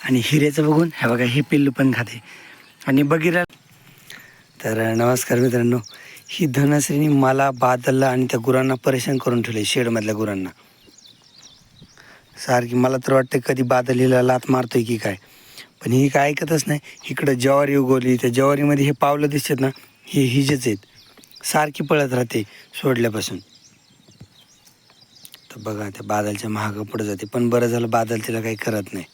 आणि हिऱ्याचं बघून हे बघा हे पिल्लू पण खाते. आणि बघिरा तर नमस्कार मित्रांनो, ही धनश्रीनी मला बादलला आणि त्या गुरांना परेशान करून ठेवले. शेडमधल्या गुरांना सारखी मला तर वाटतं कधी बादल हिला लात मारतोय की काय, पण ही काय ऐकतच नाही. इकडं ज्वारी उगवली, त्या ज्वारीमध्ये हे पावलं दिसतात ना, हे हिजेच आहेत. सारखी पळत राहते सोडल्यापासून. तर बघा त्या बादलच्या महाग पुढे जाते, पण बरं झालं बादल तिला काही करत नाही.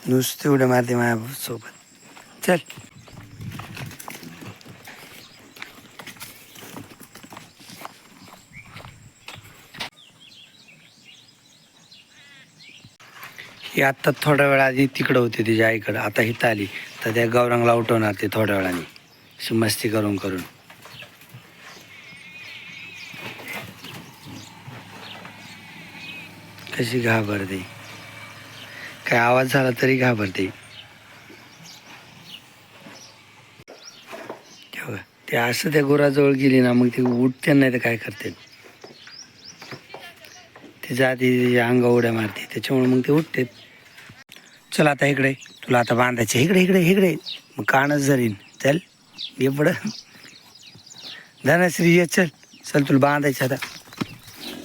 नुसती उड्या मारते माझ्यासोबत. चल ही आत्ता थोड्या वेळा आधी तिकडं होती तिच्या आईकडं, आता इथं आली. तर त्या गौरांगला उठवणार ते थोड्या वेळाने, अशी मस्ती करून करून. कशी घाबरते, काय आवाज झाला तरी घाबरते. तेव्हा ते असं त्या गुराजवळ गेली ना, मग ती उठते नाही तर काय करते. तिच्या आधी अंगा उड्या मारते, त्याच्यामुळे मग ते उठते. चल आता इकडे, तुला आता बांधायचे. इकडे इकडे इकडे, मग कानच धरीन. चल ये पुढं. धनश्री ये, चल चल तुला बांधायचं आता.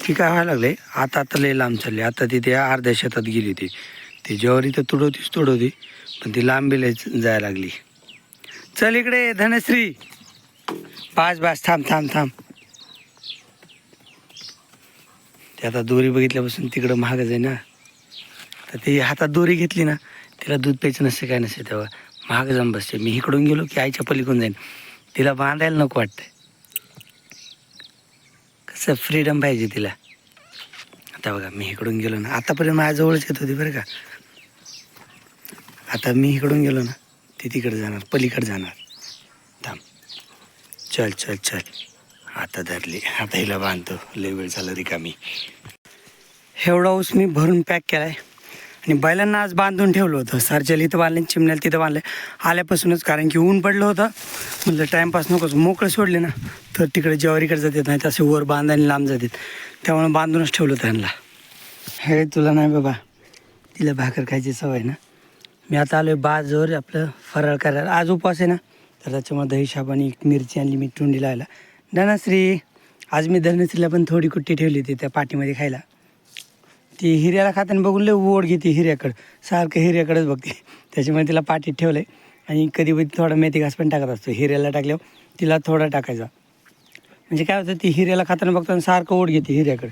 ती काय व्हायला लागले, आता लय लांब चालली. आता ती त्या अर्ध्या शेतात गेली. ती ज्वारी तर तुडवती, पण ती लांबी लय जायला लागली. चल इकडे धनश्री, बास थांब. ते आता दोरी बघितल्यापासून तिकडं महागच आहे ना. तर ती हातात दोरी घेतली ना, तिला दूध प्यायचं नसते काय नसते, तेव्हा महाग जाऊन बसते. मी इकडून गेलो की आईच्या पलीकडून जाईन. तिला बांधायला नको वाटतंय. कसं फ्रीडम पाहिजे तिला. आता बघा मी इकडून गेलो ना, आतापर्यंत माझ्याजवळच येत होती बरं का. आता मी इकडून गेलो ना, ती तिकडे जाणार, पलीकडे जाणार. थांब, चल. आता धरली, आता हिला बांधतो. लय वेळ झाला रिकामी. एवढा ऊस मी भरून पॅक केलाय आणि बैलांना आज बांधून ठेवलं होतं. सारच्याला इथं बांधले, चिमण्याला तिथं बांधले आल्यापासूनच, कारण की ऊन पडलं होतं. म्हटलं टाईमपास नकोच, मोकळे सोडले ना तर तिकडे ज्वारीकडे जातात, नाही तर असे वर बांधायला लांब जातात. त्यामुळे बांधूनच ठेवलं होतं त्यांना. हे तुला नाही बाबा, तिला भाकर खायची सवय ना. मी आता आलो आहे बाजवर आपलं फराळ करायला. आज उपवास आहे ना, तर त्याच्यामुळे दही शाबानी मिरची आणली मी टुंडी लावायला. धनश्री, आज मी धनश्रीला पण थोडी कुट्टी ठेवली होती त्या पाठीमध्ये खायला. ती हिऱ्याला खाताना बघून लय ओढ घेते हिऱ्याकडं, सारखं हिऱ्याकडेच बघते. त्याच्यामुळे तिला पाठीत ठेवलं आहे. आणि कधी थोडा मेथी घास पण टाकत असतो. हिऱ्याला टाकल्यावर तिला थोडा टाकायचा, म्हणजे काय होतं, ती हिऱ्याला खाताना बघताना सारखं ओढ घेते हिऱ्याकडं.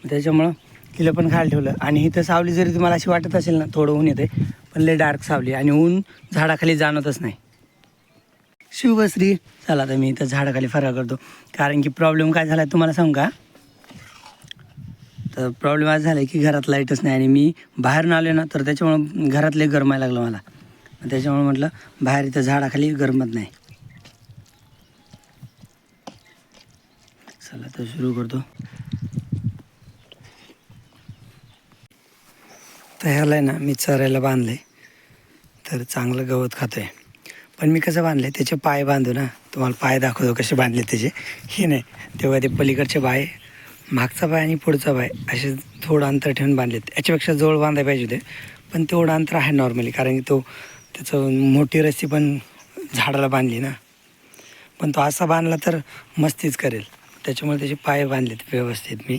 त्याच्यामुळं तिला पण खायला ठेवलं. आणि इथं सावली जरी तुम्हाला अशी वाटत असेल ना, थोडं ऊन येते, पण लय डार्क सावली आणि ऊन झाडाखाली जाणवतच नाही. शिवश्री, चला आता मी इथं झाडाखाली फराळ करतो. कारण की प्रॉब्लेम काय झाला आहे तुम्हाला सांगू का. तर प्रॉब्लेम आज झाला आहे की घरात लाईटच नाही, आणि मी बाहेरून आलो ना, तर त्याच्यामुळं घरातले गरमायला लागलं मला. त्याच्यामुळे म्हटलं बाहेर इथं झाडाखाली गरमत नाही. चला तर सुरू करतो. तर ह्याला आहे ना मी चरायला बांधलं आहे, तर चांगलं गवत खातो आहे. पण मी कसं बांधलं आहे, त्याचे पाय बांधू ना, तुम्हाला पाय दाखवतो कसे बांधले त्याचे. हे नाही, तेव्हा ते पलीकडचे पाय, मागचा पाय आणि पुढचा पाय असे थोडं अंतर ठेवून बांधलेत. याच्यापेक्षा जवळ बांधायला पाहिजे होते, पण तेवढं अंतर आहे नॉर्मली, कारण की तो त्याचं मोठी रस्सी पण झाडाला बांधली ना. पण तो असा बांधला तर मस्तीच करेल, त्याच्यामुळे त्याचे पाय बांधलेत व्यवस्थित मी.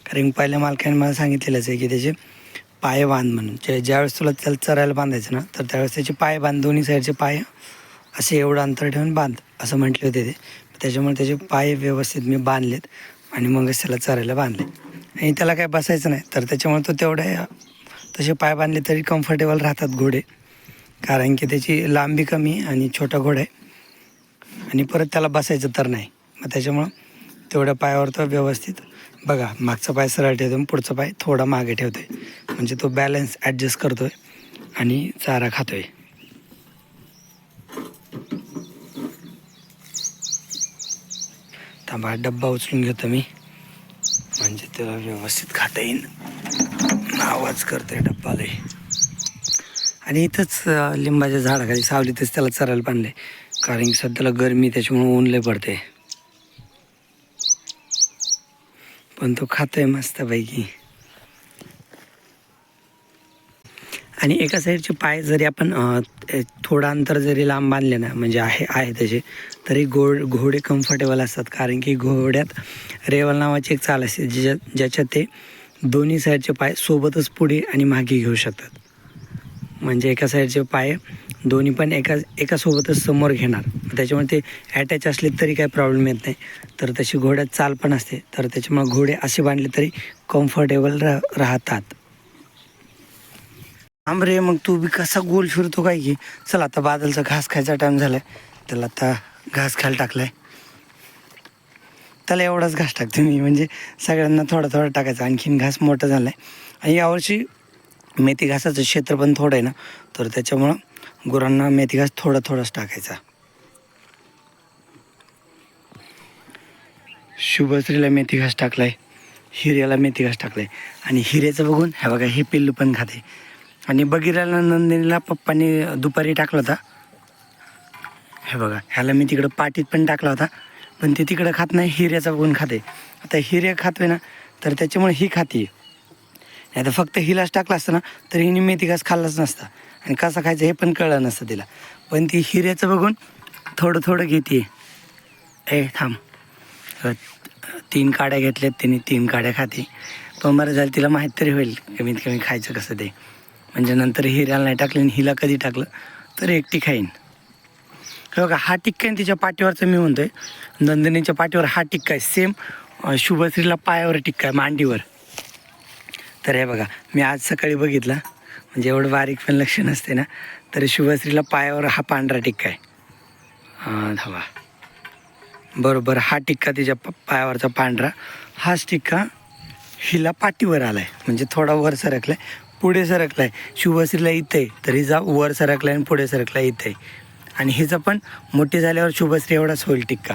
कारण पहिल्या मालकाने मला सांगितलेलंच आहे की त्याचे पाय बांध म्हणून. ज्यावेळेस तुला त्याला चरायला बांधायचं ना, तर त्यावेळेस त्याचे पाय बांध, दोन्ही साईडचे पाय असे एवढं अंतर ठेवून बांध असं म्हटले होते ते. त्याच्यामुळे त्याचे पाय व्यवस्थित मी बांधलेत आणि मगच त्याला चरायला बांधले. आणि त्याला काय बसायचं नाही, तर त्याच्यामुळे तो तेवढ्या तसे पाय बांधले तरी कम्फर्टेबल राहतात घोडे, कारण की त्याची लांबी कमी आणि छोटा घोडा आहे. आणि परत त्याला बसायचं तर नाही, मग त्याच्यामुळं तेवढ्या पायावर तो व्यवस्थित, बघा मागचा पाय सरळ ठेवतो, पुढचा पाय थोडा मागे ठेवतो आहे, म्हणजे तो बॅलन्स ॲडजस्ट करतो आहे आणि चारा खातो आहे. थांबा डब्बा उचलून घेतो मी, म्हणजे त्याला व्यवस्थित खाता येईल. आवाज करतोय डब्बा लय. आणि इथंच लिंबाच्या झाडाखाली सावलीतच त्याला चरायला बांधले, कारण की सध्याला गरमी, त्याच्यामुळे ऊन लय पडते. पण तो खातोय मस्तपैकी. आणि एका साईडचे पाय जरी आपण थोडं अंतर जरी लांब बांधले ना, म्हणजे आहे तसे, तरी घोडे कम्फर्टेबल असतात. कारण की घोड्यात रेवल नावाची एक चाल असते ज्याच्यात ते दोन्ही साईडचे पाय सोबतच पुढे आणि मागे घेऊ शकतात. म्हणजे एका साईडचे पाय दोन्ही पण एका सोबतच समोर घेणार. त्याच्यामुळे ते ॲटॅच असले तरी काही प्रॉब्लेम येत नाही. तर तशी घोड्यात चाल पण असते. तर त्याच्यामुळे घोडे असे बांधले तरी कम्फर्टेबल राहतात. रे मग तू बी कसा गोल फिरतो काय की. चल आता बादलचा घास खायचा टाईम झाला आहे. त्याला आता घास खायला टाकला आहे. त्याला एवढाच घास टाकतो मी, म्हणजे सगळ्यांना थोडा थोडा टाकायचा. आणखीन घास मोठा झाला आहे. आणि यावर्षी मेथी घासाचं क्षेत्र पण थोडं आहे ना, तर त्याच्यामुळं गुरांना मेथी घास थोडाच टाकायचा. शुभश्रीला मेथी घास टाकला आहे, हिऱ्याला मेथी घास टाकला आहे. आणि हिऱ्याचं बघून हे बघा, हे पिल्लू पण खाते. आणि बगीराला नंदिनीला पप्पांनी दुपारी टाकला होता. हे बघा, ह्याला मी तिकडं पाटीत पण टाकला होता, पण ते तिकडं खात नाही, हिऱ्याचा बघून खाते. आता हिऱ्या खातोय ना, तर त्याच्यामुळे ही खाते. नाही तर फक्त हिलाच टाकला असतं ना, तर हिने मेथी घास खाल्लाच नसता आणि कसं खायचं हे पण कळलं नसतं तिला. पण ती हिऱ्याचं बघून थोडं घेते. थांब, 3 काड्या घेतल्यात तिने, 3 काड्या खाते. पण बरं झालं, तिला माहीत तरी होईल कमीत कमी खायचं कसं ते. म्हणजे नंतर हिऱ्याला नाही टाकलं आणि हिला कधी टाकलं तर एकटी खाईन. हे बघा, हा टिक्का आहे तिच्या पाठीवरचा. मी म्हणतोय नंदिनीच्या पाठीवर हा टिक्का आहे सेम. शुभश्रीला पायावर टिक्का आहे, मांडीवर. तर हे बघा, मी आज सकाळी बघितलं, म्हणजे एवढं बारीक पण लक्ष नसते ना, तर शुभश्रीला पायावर हा पांढरा टिक्का आहे. धावा बरोबर, हा टिक्का तिच्या पायावरचा पांढरा, हाच टिक्का हिला पाठीवर आला आहे. म्हणजे थोडा वर सरकला आहे, पुढे सरकला आहे. शुभश्रीला इथं आहे, तर हिचा वर सरकला आहे आणि पुढे सरकला इथं आहे. आणि हिचं पण मोठी झाल्यावर शुभश्री एवढाच होईल टिक्का.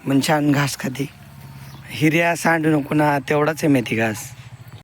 मग छान घास खाते. हिऱ्या सांडू नको ना, तेवढाच आहे मेथी घास.